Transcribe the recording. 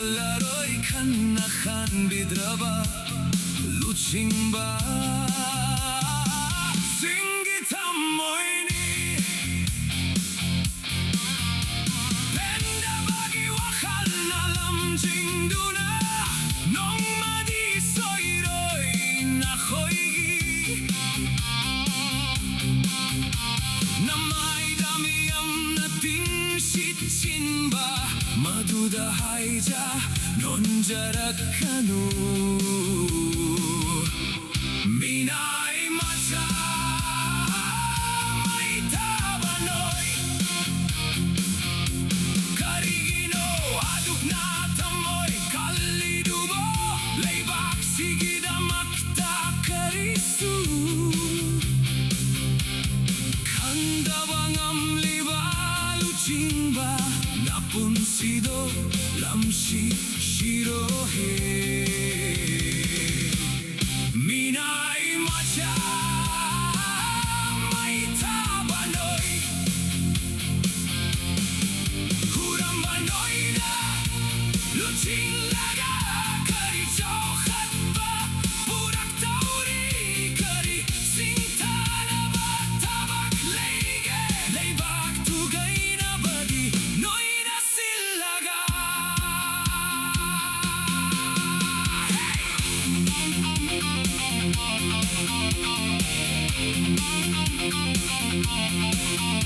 Kalaroy kanahan bidraba Luchingba Singitam moini Penda bagi wakal nalam jingduna Nong madi soiroy na khoigi Namay damiyam nating shitchinba Maduda haija nonjarakanu Minay macha maitabanoy Karigino aduk na tamoy Kalidubo leibak sigida makta karisu Kandabangam liba luchingba Napunsido lamshi shirohe Minay macha maitabanoy Hurambanoy na luching laga Kari chokhat ba burak tauri Kari singtana ba tabak leige Leibak tugay na badi noy na silaga Hey!